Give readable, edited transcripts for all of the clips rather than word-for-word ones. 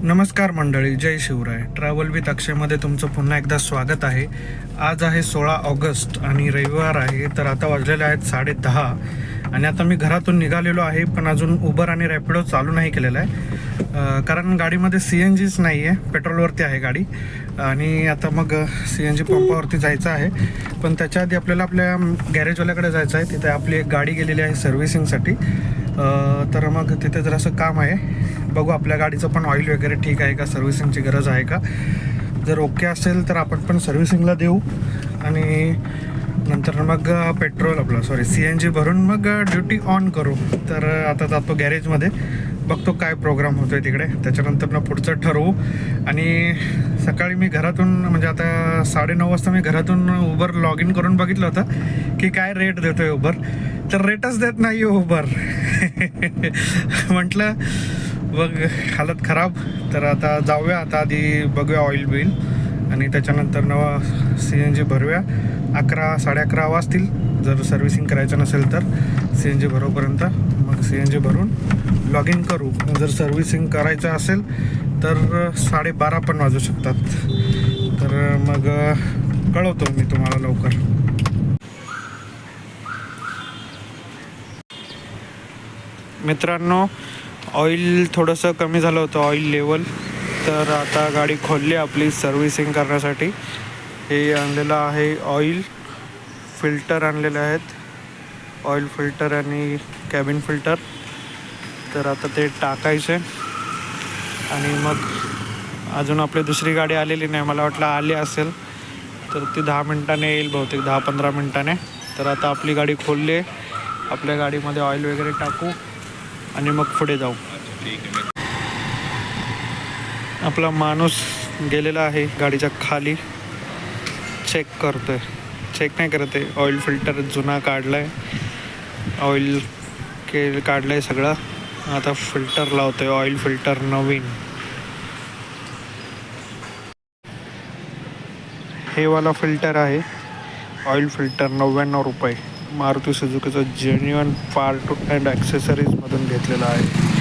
नमस्कार मंडळी, जय Shivray. Travel with अक्षयमध्ये तुमचं पुन्हा एकदा स्वागत आहे. आज आहे 16 ऑगस्ट आणि रविवार आहे. तर आता वाजलेले आहेत 10:30 आणि आता मी घरातून निघालेलो आहे, पण अजून उबर आणि रॅपिडो चालू नाही केलेला आहे. कारण गाडीमध्ये CNGच नाही आहे, पेट्रोलवरती आहे गाडी. आणि आता मग CNG पंपावरती जायचं आहे. पण त्याच्या आधी आपल्याला आपल्या गॅरेजवाल्याकडे जायचं आहे. तिथे आपली एक गाडी गेलेली आहे सर्व्हिसिंगसाठी. तर मग तिथे जरासं काम आहे. बघू आपल्या गाडीचं पण ऑइल वगैरे ठीक आहे का, सर्व्हिसिंगची गरज आहे का. जर ओके असेल तर आपण पण सर्व्हिसिंगला देऊ आणि नंतर मग CNG भरून मग ड्युटी ऑन करू. तर आता जातो गॅरेजमध्ये, बघतो काय प्रोग्राम होतो आहे तिकडे, त्याच्यानंतर पुढचं ठरवू. आणि सकाळी मी घरातून म्हणजे आता 9:30 वाजता मी घरातून उबर लॉग इन करून बघितलं होतं की काय रेट देतो आहे उबर. तर रेटच देत नाही आहे उबर. म्हटलं बघ हालत खराब. तर आता जाऊया, आता आधी बघूया ऑइल बिल आणि त्याच्यानंतर CNG भरूया. 11-11:30 वाजतील जर सर्व्हिसिंग करायचं नसेल तर. CNG भरोपर्यंत मग CNG भरून लॉग इन करू. जर सर्व्हिसिंग करायचं असेल तर 12:30 पण वाजू शकतात. तर मग कळवतो मी तुम्हाला लवकर. मित्रांनो, ऑइल थोडंसं कमी झालं होतं, ऑइल लेवल. तर आता गाडी खोलली आपली सर्व्हिसिंग करण्यासाठी. हे आणलेलं आहे ऑइल फिल्टर, आणलेले आहेत ऑइल फिल्टर आणि कॅबिन फिल्टर. तर आता ते टाकायचे आणि मग अजून आपली दुसरी गाडी आलेली नाही, मला वाटलं आली असेल तर ती 10 मिनिटाने येईल, बहुतेक 10-15 मिनिटाने. तर आता आपली गाडी खोलली आहे, आपल्या गाडीमध्ये ऑइल वगैरे टाकू आणि मग पुढे जाऊ. आपला माणूस गेलेला आहे गाडीच्या खाली, चेक करतोय. चेक नाही करत आहे, ऑइल फिल्टर जुना काढला आहे, ऑइल काढलं आहे सगळं. आता फिल्टर लावतोय, ऑइल फिल्टर नवीन. हे वाला फिल्टर आहे ऑइल फिल्टर, 99 रुपये. मारुती सुझुकीचं जेन्युइन पार्ट अँड ॲक्सेसरीजमधून घेतलेलं आहे.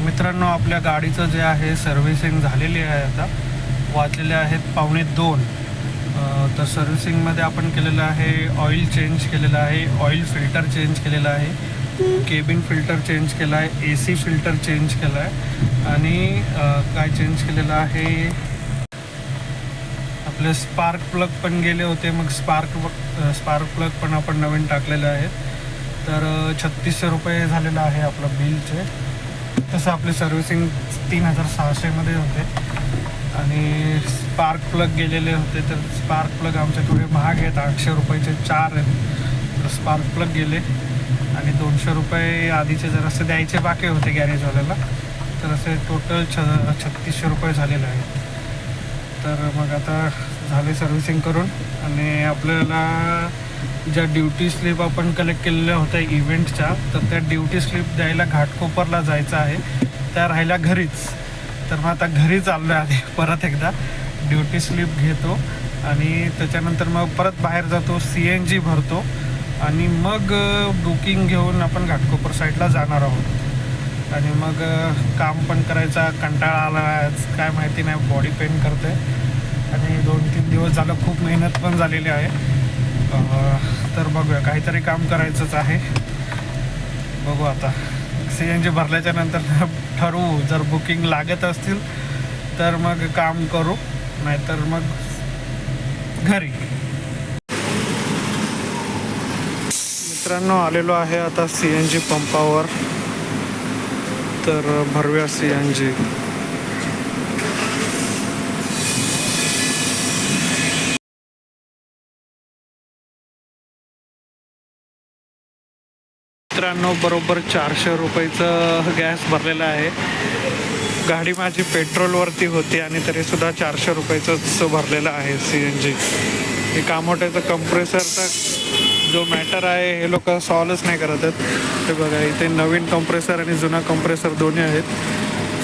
मित्रांनो, आपल्या गाडीचं जे आहे सर्व्हिसिंग झालेली आहे. आता वाजलेले आहेत 1:45. तर सर्व्हिसिंगमध्ये आपण केलेलं आहे, ऑइल चेंज केलेलं आहे, ऑइल फिल्टर चेंज केलेलं आहे, केबिन फिल्टर चेंज केला आहे, AC फिल्टर चेंज केला आहे आणि काय चेंज केलेलं आहे, आपले स्पार्क प्लग पण गेले होते, मग स्पार्क प्लग पण आपण नवीन टाकलेले आहेत. तर 3600 रुपये झालेलं आहे आपलं बिलचे. तसं आपली सर्व्हिसिंग 3600मध्ये होते आणि स्पार्क प्लग गेलेले होते. तर स्पार्क प्लग आमचे थोडे महाग आहेत, 800 रुपयाचे 4 आहेत. तर स्पार्क प्लग गेले आणि 200 रुपये आधीचे जर असे द्यायचे बाकी होते गॅरेजवाल्याला. तर असे टोटल 3600 रुपये झालेले आहेत. तर मग आता झाले सर्व्हिसिंग करून आणि आपल्याला ज्या ड्युटी स्लिप आपण कलेक्ट केलेल्या होत्या इव्हेंटच्या, तर त्या ड्युटी स्लिप द्यायला घाटकोपरला जायचं आहे. त्या राहिल्या घरीच. तर मग आता घरी चाललो आहे, परत एकदा ड्युटी स्लिप घेतो आणि त्याच्यानंतर मग परत बाहेर जातो, CNG भरतो आणि मग बुकिंग घेऊन आपण घाटकोपर साईडला जाणार आहोत. आणि मग काम पण करायचा कंटाळा आला आज, काय माहिती नाही, बॉडी पेन करते आणि 2-3 दिवस झालं खूप मेहनत पण झालेली आहे. तर बघूया, काहीतरी काम करायचंच आहे. बघू आता CNG भरल्याच्या नंतर ठरवू. जर बुकिंग लागत असतील तर मग काम करू, नाहीतर मग घरी. मित्रांनो, आलेलो आहे आता CNG पंपावर. तर भरूया CNG. मित्रांनो, बरोबर 400 रुपयाचं गॅस भरलेलं आहे. गाडी माझी पेट्रोलवरती होती आणि तरीसुद्धा 400 रुपयाचंच भरलेलं आहे CNG. हे कामोट्याचं कंप्रेसरचा जो मॅटर आहे हे लोक सॉल्वच नाही करत आहेत. हे बघा, इथे नवीन कंप्रेसर आणि जुना कंप्रेसर दोन्ही आहेत.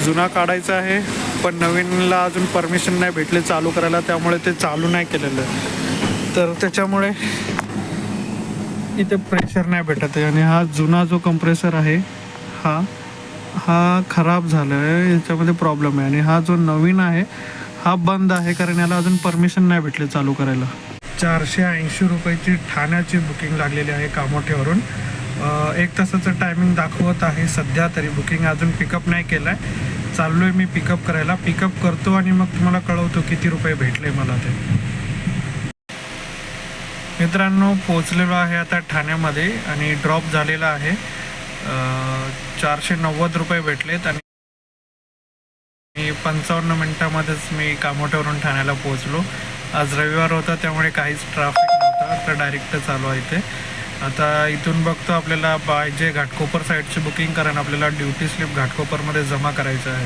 जुना काढायचा आहे पण नवीनला अजून परमिशन नाही भेटली चालू करायला, त्यामुळे ते चालू नाही केलेलं. तर त्याच्यामुळे इथे प्रेशर नाही भेटत आहे. आणि हा जुना जो कंप्रेसर आहे हा खराब झाला आहे, याच्यामध्ये प्रॉब्लेम आहे. आणि हा जो नवीन आहे हा बंद आहे, कारण याला अजून परमिशन नाही भेटले चालू करायला. 480 रुपयाची ठाण्याची बुकिंग लागलेली आहे कामोठ्यावरून. 1 तासाचं टायमिंग दाखवत आहे सध्या तरी. बुकिंग अजून पिकअप नाही केलं आहे. चाललो आहे मी पिकअप करायला. पिकअप करतो आणि मग तुम्हाला कळवतो किती रुपये भेटले मला ते. मित्रांनो, पोचलेलो आहे आता ठाण्यामध्ये आणि ड्रॉप झालेला आहे. 490 रुपये भेटलेत आणि 55 मिनटामध्येच मी कामोठ्यावरून ठाण्याला पोहोचलो. आज रविवार होता त्यामुळे काहीच ट्रॅफिक नव्हता, तर डायरेक्ट चालू आहे इथे. आता इथून बघतो आपल्याला पाहिजे घाटकोपर साईडची बुकिंग, कारण आपल्याला ड्युटी स्लिप घाटकोपरमध्ये जमा करायचं आहे.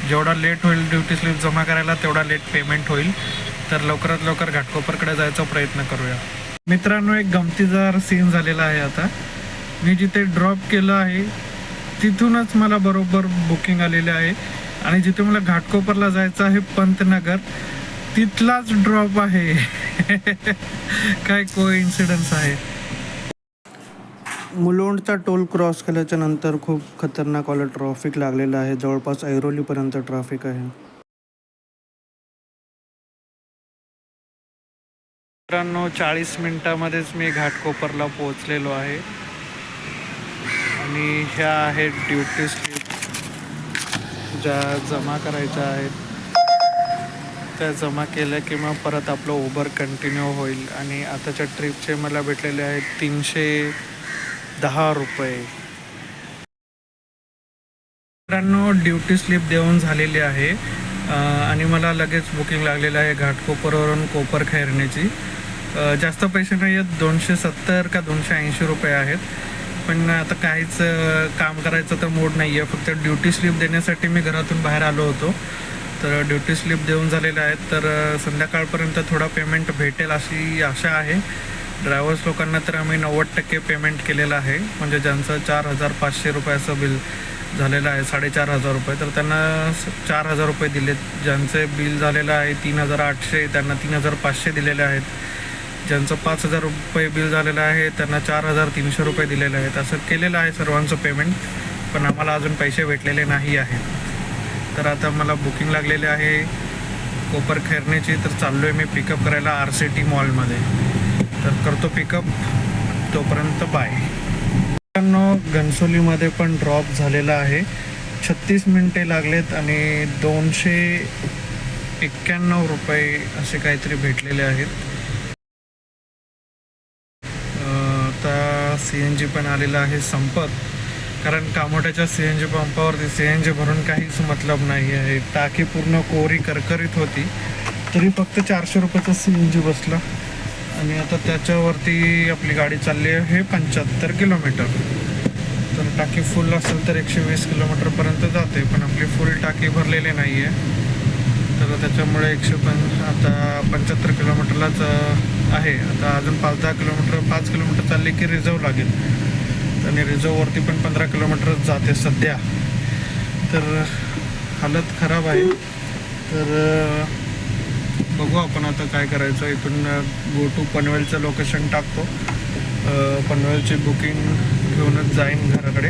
जेवढा लेट होईल ड्युटी स्लिप जमा करायला तेवढा लेट पेमेंट होईल. तर लवकरात लवकर घाटकोपरकडे जायचा प्रयत्न करूया. मित्रांनो, एक गमतीदार सीन झालेला आहे. आता मी जिथे ड्रॉप केलं आहे तिथूनच मला बरोबर बुकिंग आलेले आहे. आणि जिथे मला घाटकोपरला जायचं आहे पंतनगर, तिथलाच ड्रॉप आहे. काय कोइन्सिडन्स आहे. मुलोंडचा टोल क्रॉस केल्याच्या नंतर खूप खतरनाक वाला ट्रॅफिक लागलेला आहे. जवळपास ऐरोलीपर्यंत ट्रॅफिक आहे. मित्रांनो, 40 मिनिटामध्येच मी घाटकोपरला पोहोचलेलो आहे. आणि ह्या आहेत ड्युटी स्लिप ज्या जमा करायच्या आहेत. त्या जमा केल्या की मग परत आपलं उबर कंटिन्यू होईल. आणि आताच्या ट्रिपचे मला भेटलेले आहेत 310 रुपये. मित्रांनो, ड्युटी स्लिप देऊन झालेली आहे आणि मला लगेच बुकिंग लागलेलं आहे घाटकोपरवरून कोपर खैरण्याची. जास्त पैसे नाही आहेत, 270 का 280 रुपये आहेत. पण आता काहीच काम करायचं तर मूड नाही आहे. फक्त ड्युटी स्लिप देण्यासाठी मी घरातून बाहेर आलो होतो. तर ड्युटी स्लिप देऊन झालेले आहेत. तर संध्याकाळपर्यंत थोडा पेमेंट भेटेल अशी आशा आहे. ड्रायव्हर्स लोकांना तर आम्ही 90% पेमेंट केलेलं आहे. म्हणजे ज्यांचं 4,500 रुपयाचं बिल झालेलं आहे, 4,500 रुपये, तर त्यांना 4,000 रुपये दिलेत. ज्यांचे बिल झालेलं आहे 3,800, त्यांना 3,500 दिलेले आहेत. ज्यांचं 5,000 रुपये बिल झालेलं आहे त्यांना 4,300 रुपये दिलेले आहेत. असं केलेलं आहे सर्वांचं पेमेंट, पण आम्हाला अजून पैसे भेटलेले नाही आहेत. तर आता मला बुकिंग लागलेले आहे कोपर खैरण्याची. तर चाललो आहे मी पिकअप करायला RCT मॉलमध्ये. तर करतो पिकअप, तोपर्यंत बाय. मित्रांनो, घनसोलीमध्ये पण ड्रॉप झालेला आहे. 36 मिनिटे लागलेत आणि 291 रुपये असे काहीतरी भेटलेले आहेत. आता CNG पण आलेला आहे संपत, कारण कामोठ्याच्या CNG पंपावरती CNG भरून काहीच मतलब नाही आहे. टाकी पूर्ण कोरी करकरीत होती तरी फक्त 400 रुपयाचा CNG बसला. आणि आता त्याच्यावरती आपली गाडी चालली आहे 75 किलोमीटर. तर टाकी फुल असेल तर 120 किलोमीटरपर्यंत जाते, पण आपली फुल टाकी भरलेली नाही आहे. तर त्याच्यामुळे आता 75 किलोमीटरलाच आहे. आता अजून 5 किलोमीटर चालले की रिझर्व लागेल. आणि रिझर्ववरती पण 15 किलोमीटरच जाते सध्या. तर हालत खराब आहे. तर बघू आपण आता काय करायचं. इथून गो टू पनवेलचं लोकेशन टाकतो. पनवेलची बुकिंग घेऊनच जाईन घराकडे.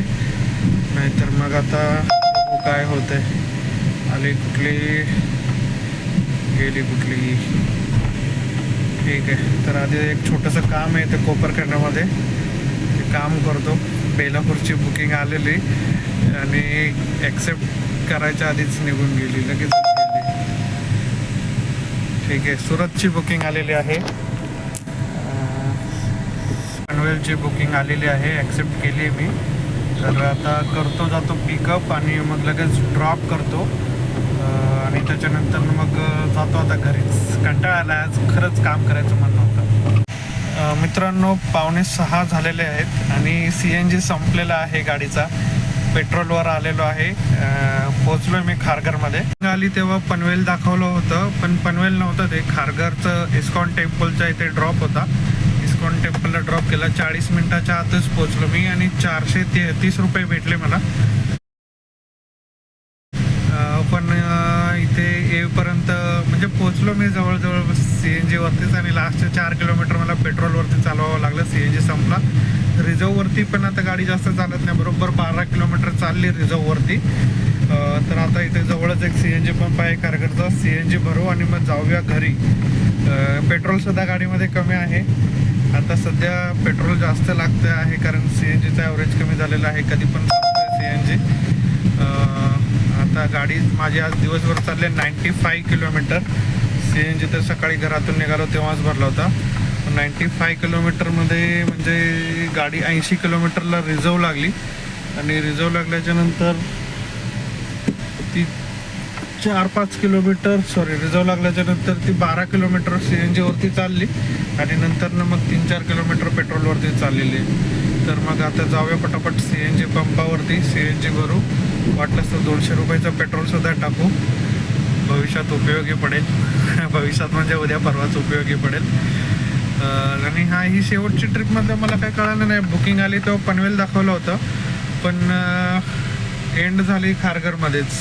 नाहीतर मग आता बघू काय होतंय. आली कुठली गेली कुठली. ठीक आहे. तर आधी एक छोटंसं काम आहे ते कोपर करण्यामध्ये, ते काम करतो. बेलापूरची बुकिंग आलेली आणि ॲक्सेप्ट करायच्या आधीच निघून गेली, लगेच गेली. ठीक आहे. सुरतची बुकिंग आलेली आहे, पनवेलची बुकिंग आलेली आहे, ॲक्सेप्ट केली आहे मी. तर आता जातो पिकअप आणि मग लगेच ड्रॉप करतो आणि त्याच्यानंतर मग जातो आता घरीच. कंटाळा आला, आज खरंच काम करायचं मन नव्हतं. मित्रांनो, 5:45 झालेले आहेत आणि CNG संपलेला आहे गाडीचा. पेट्रोलवर आलेलो आहे. पोचलो मी खारघरमध्ये. आली तेव्हा पनवेल दाखवलं होतं, पण पनवेल नव्हतं ते. खारघरचं इस्कॉन टेम्पलच्या इथे ड्रॉप होता. इस्कॉन टेम्पलला ड्रॉप केला. 40 मिनिटाच्या आतच पोचलो मी आणि 433 रुपये भेटले मला. पण इथे येईपर्यंत म्हणजे पोचलो मी जवळजवळ CNG वरतीच आणि लास्टचे 4 किलोमीटर मला पेट्रोलवरती चालवावं लागलं. CNG संपला. रिझर्ववरती पण आता गाडी जास्त चालत नाही, बरोबर 12 किलोमीटर चालली रिझर्ववरती. तर आता इथे जवळच एक CNG पंप आहे खारघरचा. CNG भरू आणि मग जाऊया घरी. पेट्रोलसुद्धा गाडीमध्ये कमी आहे. आता सध्या पेट्रोल जास्त लागतं आहे कारण CNGचं ॲव्हरेज कमी झालेलं आहे. कधी पण CNG. आता गाडी माझी आज दिवसभर चालले 95 किलोमीटर. CNG तर सकाळी घरातून निघालो तेव्हाच भरला होता. 95 किलोमीटरमध्ये म्हणजे गाडी 80 किलोमीटरला रिझर्व लागली आणि रिझर्व लागल्याच्या नंतर ती 4-5 किलोमीटर रिझर्व लागल्याच्या नंतर ती 12 किलोमीटर CNG वरती चालली आणि नंतर मग 3-4 किलोमीटर पेट्रोलवरती चाललेली. तर मग आता जाऊया पटापट CNG पंपावरती. CNG भरू, वाटलंच तर 200 रुपयाचं पेट्रोलसुद्धा टाकू. भविष्यात उपयोगी पडेल. भविष्यात म्हणजे उद्या परवाच उपयोगी पडेल. आणि ही शेवटची ट्रिपमध्ये मला काही कळालं नाही. बुकिंग आली तेव्हा पनवेल दाखवलं होतं, पण एंड झाली खारघरमध्येच.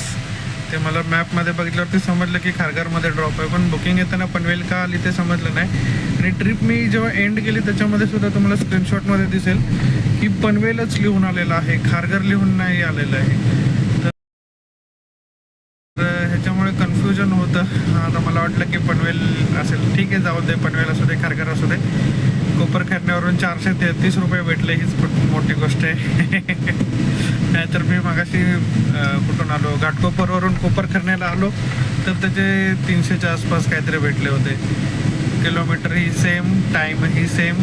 ते मला मॅपमध्ये बघितल्यावरती समजलं की खारघरमध्ये ड्रॉप आहे, पण बुकिंग येताना पनवेल का आली ते समजलं नाही. आणि ट्रिप मी जेव्हा एंड केली त्याच्यामध्ये सुद्धा तुम्हाला स्क्रीनशॉटमध्ये दिसेल की पनवेलच लिहून आलेलं आहे, खारघर लिहून नाही आलेलं आहे. तर ह्याच्यामुळे कन्फ्युजन होतं. आता मला वाटलं की पनवेल असेल. ठीक आहे, जाऊ दे, पनवेल असू दे, खारघर असू दे. कोपरखैरण्यावरून 433 रुपये भेटले, हीच मोठी गोष्ट आहे. नाहीतर मी मागाशी कुठून आलो, घाटकोपरवरून कोपरखैरण्याला आलो तर त्याचे 300च्या आसपास काहीतरी भेटले होते. किलोमीटर ही सेम, टाईम ही सेम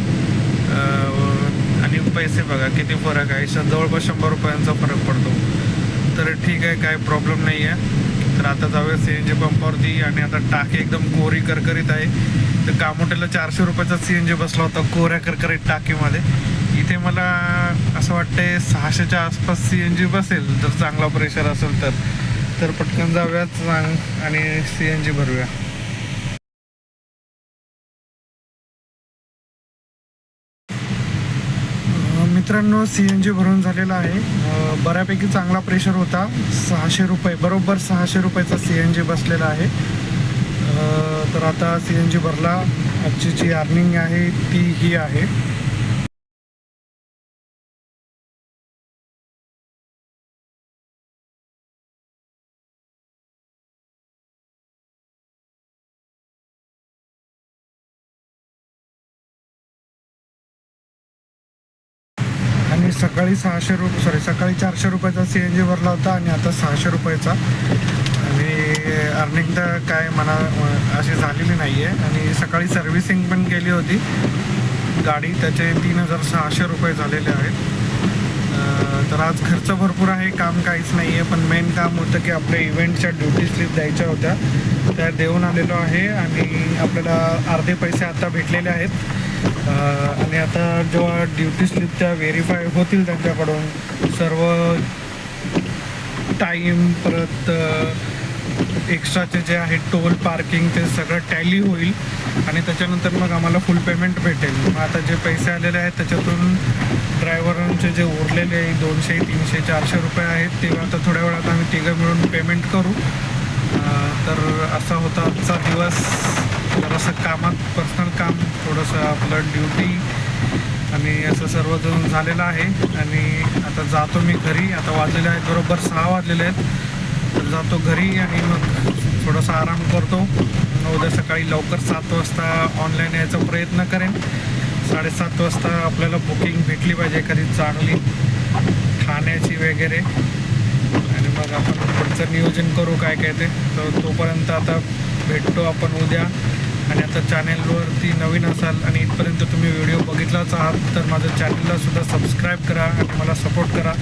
आणि पैसे बघा किती फरक आहे. जवळपास 100 रुपयांचा फरक पडतो. तर ठीक आहे, काय प्रॉब्लेम नाही आहे. तर आता जाऊया CNG पंपावरती आणि आता टाकी एकदम कोरी करकरीत आहे. तर कामोठ्याला 400 रुपयाचा CNG बसला होता कोऱ्या करकरीत टाकीमध्ये. इथे मला असं वाटतंय 600च्या आसपास CNG बसेल जर चांगला प्रेशर असेल तर पटकन जाऊयात आणि CNG भरूया. मित्रांनो, CNG भरून झालेला आहे. बऱ्यापैकी चांगला प्रेशर होता. 600 रुपये, बरोबर 600 रुपयाचा CNG बसलेला आहे. तर आता CNG भरला. आजची जी अर्निंग आहे ती ही आहे. आणि सकाळी 400 रुपयाचा CNG भरला होता आणि आता 600 रुपयाचा. आणि अर्निंग तर काय मला अशी झालेली नाही आहे. आणि सकाळी सर्व्हिसिंग पण केली होती गाडी, त्याचे 3600 रुपये झालेले आहेत. तर आज खर्च भरपूर आहे, काम काहीच नाही आहे. पण मेन काम होतं की आपल्या इव्हेंटच्या ड्युटी स्लिप द्यायच्या होत्या, त्या देऊन आलेलो आहे आणि आपल्याला अर्धे पैसे आता भेटलेले आहेत. आणि आता जेव्हा ड्युटी स्लिप त्या व्हेरीफाय होतील त्यांच्याकडून सर्व टाईम, परत एक्स्ट्राचे जे आहे टोल, पार्किंग, ते सगळं टॅली होईल आणि त्याच्यानंतर मग आम्हाला फुल पेमेंट भेटेल. मग आता जे पैसे आलेले आहेत त्याच्यातून ड्रायव्हरांचे जे उरलेले 200, 300, 400 रुपये आहेत ते आता थोड्या वेळात आम्ही तिघं मिळून पेमेंट करू. तर असा होता आजचा दिवस. जरासं कामात पर्सनल काम, थोडंसं आपलं ड्युटी आणि असं सर्वजण झालेलं आहे. आणि आता जातो मी घरी. आता वाजलेले आहेत बरोबर 6 वाजलेले आहेत. तर जातो घरी आणि मग थोडासा आराम करतो. उद्या सकाळी लवकर 7 वाजता ऑनलाईन यायचा प्रयत्न करेन. 7:30 वाजता आपल्याला बुकिंग भेटली पाहिजे एखादी चांगली ठाण्याची वगैरे. आणि मग आपण पुढचं नियोजन करू काय ते. तर तोपर्यंत आता भेटतो आपण उद्या. आणि आता चॅनेलवरती नवीन असाल आणि इथपर्यंत तुम्ही व्हिडिओ बघितलाच आहात तर माझ्या चॅनलला सुद्धा सबस्क्राईब करा आणि मला सपोर्ट करा.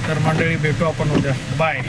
तर मंडळी, भेटू आपण उद्या. बाय.